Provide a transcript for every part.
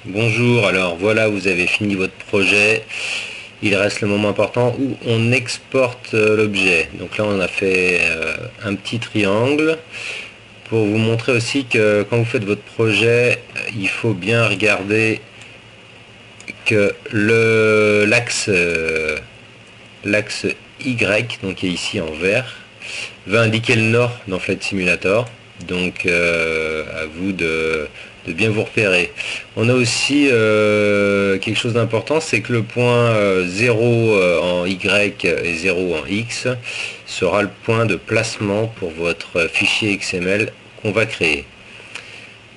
Bonjour, alors voilà, vous avez fini votre projet. Il reste le moment important où on exporte l'objet. Donc là, on a fait un petit triangle pour vous montrer aussi que quand vous faites votre projet, il faut bien regarder que l'axe Y, donc qui est ici en vert, va indiquer le nord dans Flight Simulator. Donc à vous de bien vous repérer. On a aussi quelque chose d'important, c'est que le point 0 en Y et 0 en X sera le point de placement pour votre fichier XML qu'on va créer.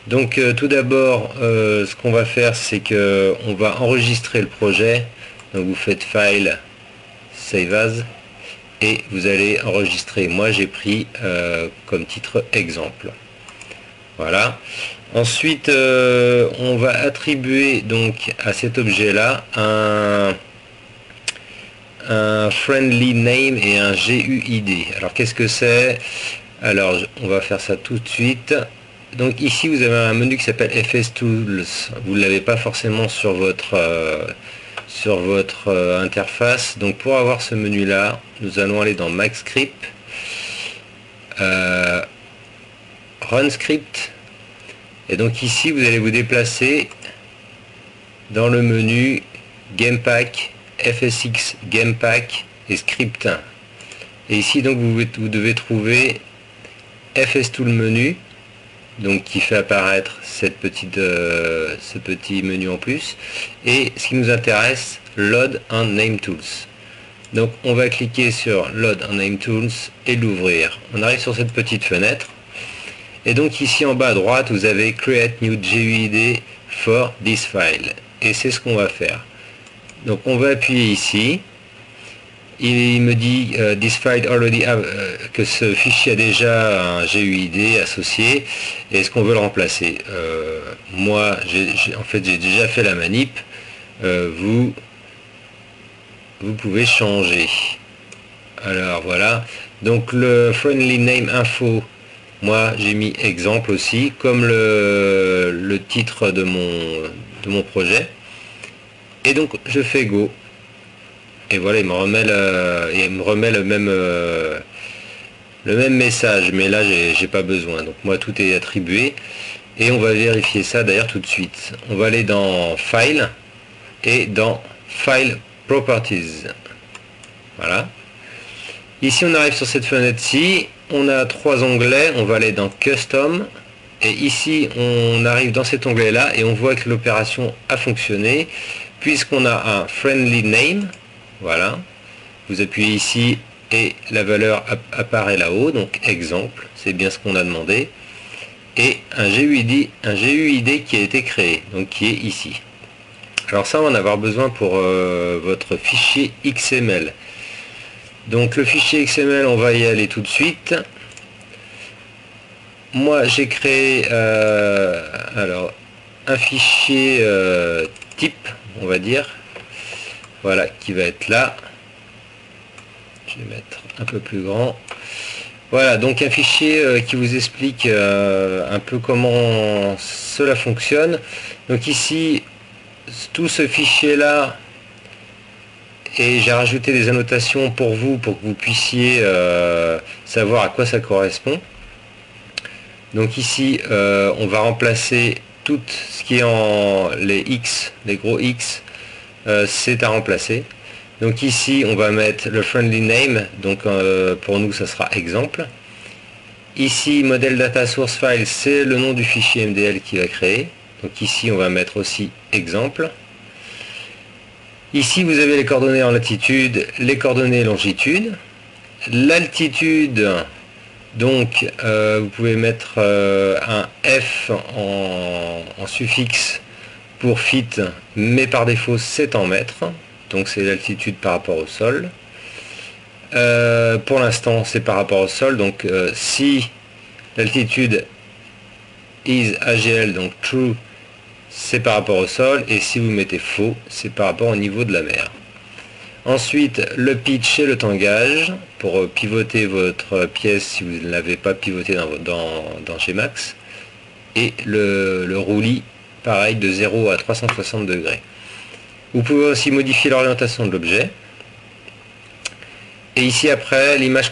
Donc tout d'abord, ce qu'on va faire, c'est que on va enregistrer le projet. Donc vous faites File, Save As, et vous allez enregistrer. Moi j'ai pris comme titre exemple. Voilà. Ensuite, on va attribuer donc à cet objet-là un friendly name et un GUID. Alors qu'est-ce que c'est? Alors on va faire ça tout de suite. Donc ici vous avez un menu qui s'appelle FS Tools. Vous ne l'avez pas forcément sur votre interface. Donc pour avoir ce menu là, nous allons aller dans Mac Script, Run Script, et donc ici vous allez vous déplacer dans le menu Gamepack, FSX Gamepack et Script 1. Et ici donc vous devez trouver FS Tool menu, donc qui fait apparaître ce petit menu en plus, et ce qui nous intéresse, Load and Name Tools. Donc on va cliquer sur Load and Name Tools et l'ouvrir. On arrive sur cette petite fenêtre, et donc ici en bas à droite vous avez Create New GUID for this file, et c'est ce qu'on va faire. Donc on va appuyer ici. Il me dit this file already have, que ce fichier a déjà un GUID associé. Est-ce qu'on veut le remplacer? Moi, en fait, j'ai déjà fait la manip. Vous pouvez changer. Alors voilà. Donc le friendly name info, moi j'ai mis exemple aussi, comme le titre de mon projet. Et donc je fais go. Et voilà, il me remet le même message, mais là j'ai pas besoin. Donc moi tout est attribué, et on va vérifier ça d'ailleurs tout de suite. On va aller dans File et dans File Properties. Voilà. Ici on arrive sur cette fenêtre-ci, on a trois onglets, on va aller dans Custom, et ici on arrive dans cet onglet-là et on voit que l'opération a fonctionné puisqu'on a un Friendly Name. Voilà, vous appuyez ici et la valeur apparaît là-haut, donc exemple, c'est bien ce qu'on a demandé, et un GUID qui a été créé, donc qui est ici. Alors ça on va en avoir besoin pour votre fichier XML. Donc le fichier XML, on va y aller tout de suite. Moi j'ai créé alors un fichier type, on va dire. Voilà, qui va être là. Je vais mettre un peu plus grand. Voilà, donc un fichier qui vous explique un peu comment cela fonctionne. Donc ici, tout ce fichier-là, et j'ai rajouté des annotations pour vous, pour que vous puissiez savoir à quoi ça correspond. Donc ici, on va remplacer tout ce qui est en les X, les gros X, c'est à remplacer. Donc ici on va mettre le friendly name, donc pour nous ça sera exemple. Ici model data source file, c'est le nom du fichier MDL qui va créer, donc ici on va mettre aussi exemple. Ici vous avez les coordonnées en latitude, les coordonnées longitude, l'altitude, donc vous pouvez mettre un F en suffixe pour fit, mais par défaut c'est en mètres, donc c'est l'altitude par rapport au sol. Pour l'instant c'est par rapport au sol, donc si l'altitude is AGL, donc true, c'est par rapport au sol, et si vous mettez faux, c'est par rapport au niveau de la mer. Ensuite le pitch et le tangage pour pivoter votre pièce si vous ne l'avez pas pivoté dans Gmax, et le roulis pareil de 0 à 360 degrés. Vous pouvez aussi modifier l'orientation de l'objet. Et ici après l'image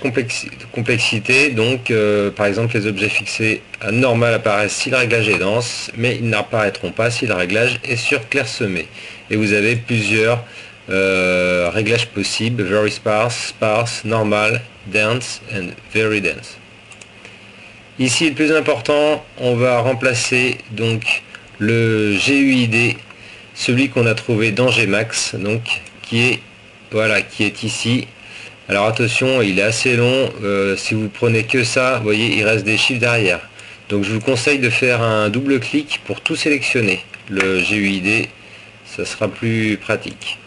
complexité, donc par exemple les objets fixés à normal apparaissent si le réglage est dense, mais ils n'apparaîtront pas si le réglage est sur clairsemé. Et vous avez plusieurs réglages possibles: very sparse, sparse, normal, dense and very dense. Ici le plus important, on va remplacer donc le GUID, celui qu'on a trouvé dans Gmax, donc qui est ici. Alors attention, il est assez long, si vous prenez que ça, vous voyez, il reste des chiffres derrière. Donc je vous conseille de faire un double clic pour tout sélectionner. Le GUID, ça sera plus pratique.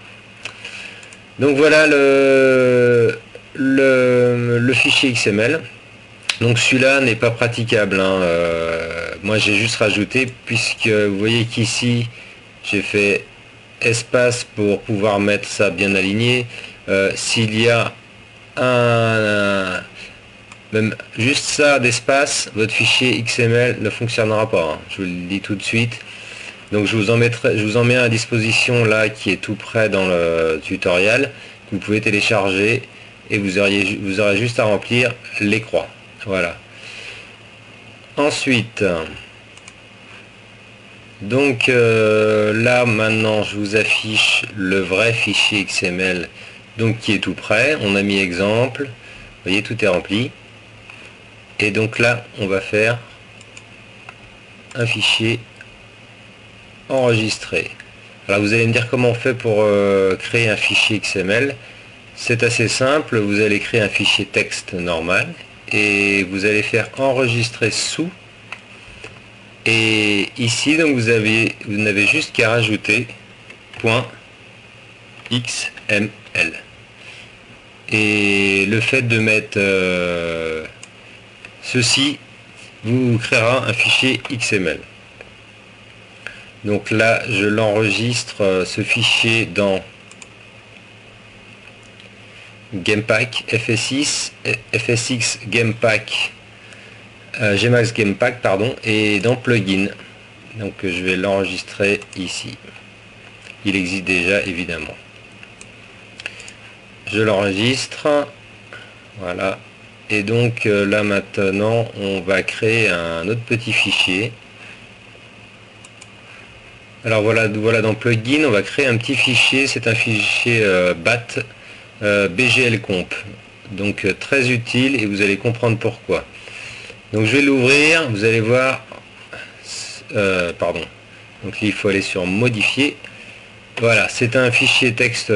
Donc voilà le fichier XML. Donc celui-là n'est pas praticable, hein. Moi j'ai juste rajouté, puisque vous voyez qu'ici j'ai fait espace pour pouvoir mettre ça bien aligné. S'il y a même juste ça d'espace, votre fichier XML ne fonctionnera pas, hein. Je vous le dis tout de suite. Donc je vous en mets à disposition là, qui est tout près dans le tutoriel, que vous pouvez télécharger, et vous aurez juste à remplir les croix. Voilà. Ensuite, donc là maintenant je vous affiche le vrai fichier XML, donc qui est tout prêt. On a mis exemple, vous voyez, tout est rempli. Et donc là on va faire un fichier enregistré. Alors vous allez me dire comment on fait pour créer un fichier XML. C'est assez simple, vous allez créer un fichier texte normal et vous allez faire enregistrer sous, et ici donc vous n'avez juste qu'à rajouter .xml, et le fait de mettre ceci vous créera un fichier XML. Donc là je l'enregistre, ce fichier, dans Gamepack, FSX Gamepack, Gmax Gamepack, pardon, et dans Plugin. Donc je vais l'enregistrer ici. Il existe déjà évidemment. Je l'enregistre, voilà. Et donc là maintenant on va créer un autre petit fichier. Alors voilà dans Plugin on va créer un petit fichier, c'est un fichier BAT, BGLcomp, donc très utile, et vous allez comprendre pourquoi. Donc je vais l'ouvrir, vous allez voir, pardon, donc il faut aller sur modifier. Voilà, c'est un fichier texte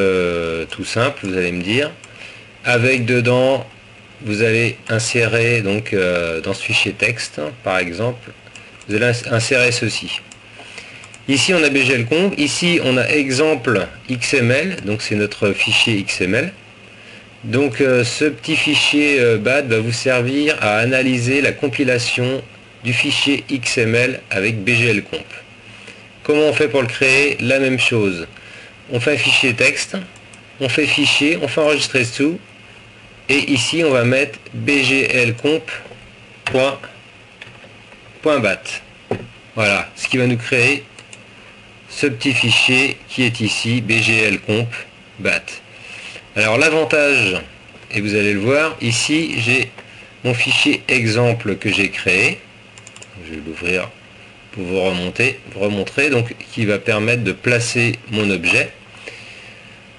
tout simple, vous allez me dire, avec dedans vous allez insérer, donc dans ce fichier texte par exemple, vous allez insérer ceci. Ici on a BGLcomp, ici on a exemple XML, donc c'est notre fichier XML. Donc ce petit fichier BAT va vous servir à analyser la compilation du fichier XML avec BGLcomp. Comment on fait pour le créer? La même chose. On fait un fichier texte, on fait fichier, on fait enregistrer sous, et ici on va mettre bglcomp.bat. Voilà, ce qui va nous créer ce petit fichier qui est ici, bglcomp.bat. Alors l'avantage, et vous allez le voir, ici j'ai mon fichier exemple que j'ai créé. Je vais l'ouvrir pour vous remontrer, donc qui va permettre de placer mon objet.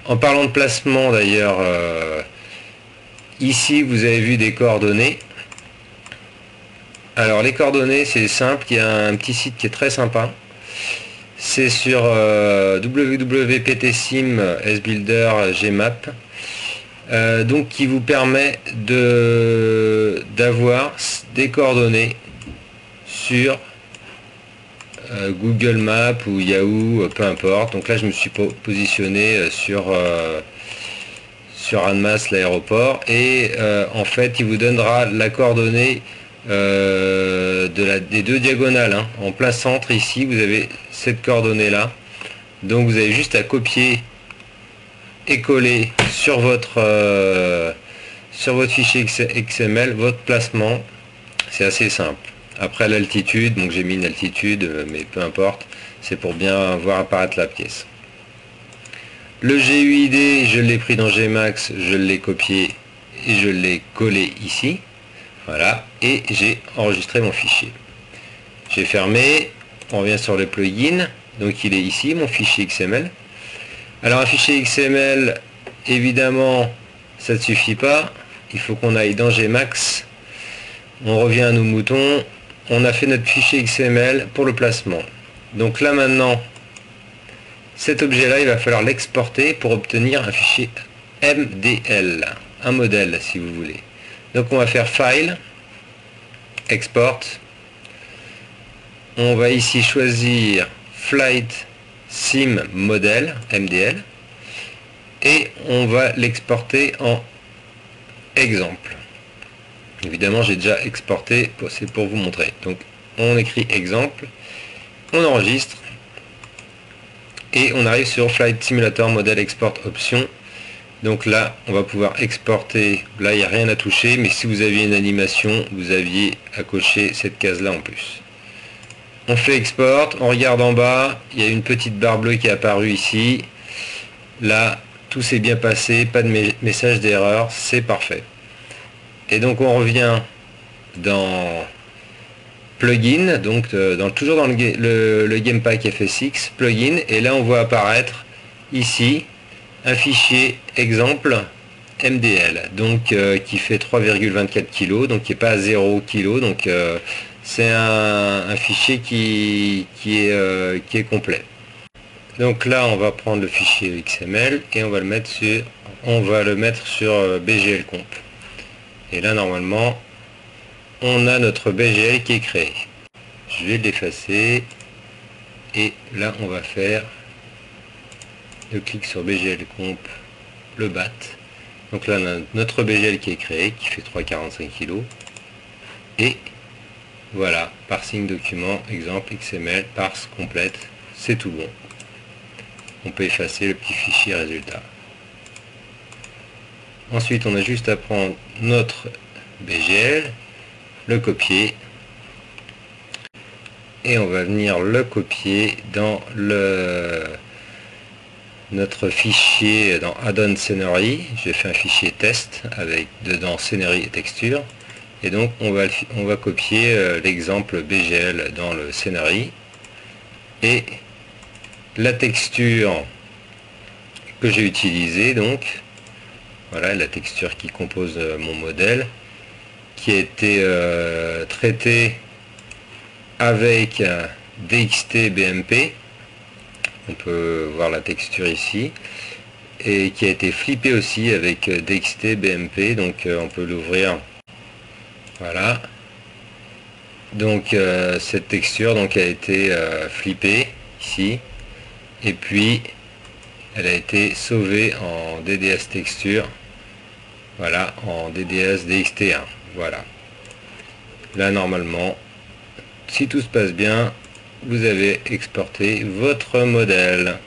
En parlant de placement d'ailleurs, ici vous avez vu des coordonnées. Alors les coordonnées, c'est simple, il y a un petit site qui est très sympa. C'est sur www.ptsim sbuilder gmap, donc qui vous permet d'avoir des coordonnées sur Google Maps ou Yahoo, peu importe. Donc là je me suis positionné sur Annemasse, l'aéroport, et en fait il vous donnera la coordonnée des deux diagonales, hein. En plein centre ici vous avez cette coordonnée là, donc vous avez juste à copier et coller sur votre fichier XML votre placement. C'est assez simple. Après l'altitude, donc j'ai mis une altitude, mais peu importe, c'est pour bien voir apparaître la pièce. Le GUID, je l'ai pris dans Gmax, je l'ai copié et je l'ai collé ici. Voilà, et j'ai enregistré mon fichier. J'ai fermé, on revient sur le plugin, donc il est ici, mon fichier XML. Alors un fichier XML, évidemment, ça ne suffit pas, il faut qu'on aille dans Gmax, on revient à nos moutons, on a fait notre fichier XML pour le placement. Donc là maintenant, cet objet-là, il va falloir l'exporter pour obtenir un fichier MDL, un modèle si vous voulez. Donc on va faire File, Export. On va ici choisir Flight Sim Model, MDL. Et on va l'exporter en exemple. Évidemment, j'ai déjà exporté, c'est pour vous montrer. Donc on écrit exemple, on enregistre. Et on arrive sur Flight Simulator Model Export Option. Donc là, on va pouvoir exporter. Là, il n'y a rien à toucher, mais si vous aviez une animation, vous aviez à cocher cette case-là en plus. On fait export, on regarde en bas, il y a une petite barre bleue qui est apparue ici. Là, tout s'est bien passé, pas de message d'erreur, c'est parfait. Et donc on revient dans plugin, donc toujours dans le Gamepack FSX, plugin, et là on voit apparaître ici un fichier exemple MDL, donc qui fait 3,24 kg, donc qui n'est pas à 0 kg, donc c'est un fichier qui est complet. Donc là on va prendre le fichier XML et on va le mettre sur BGL-comp. Et là normalement on a notre BGL qui est créé. Je vais l'effacer et là on va faire le clic sur BGL comp, le BAT. Donc là on a notre BGL qui est créé, qui fait 3,45 kg. Et voilà, parsing document, exemple XML, parse complète, c'est tout bon. On peut effacer le petit fichier résultat. Ensuite on a juste à prendre notre BGL, le copier et on va venir le copier dans notre fichier dans Add-on Scenery. J'ai fait un fichier test avec dedans Scenery et texture, et donc on va copier l'exemple BGL dans le Scenery, et la texture que j'ai utilisée, donc voilà la texture qui compose mon modèle, qui a été traité avec DXT BMP, on peut voir la texture ici, et qui a été flippé aussi avec DXT BMP, donc on peut l'ouvrir, voilà. Donc cette texture donc a été flippée ici, et puis elle a été sauvée en DDS texture, voilà, en DDS DXT1. Voilà. Là normalement, si tout se passe bien, vous avez exporté votre modèle.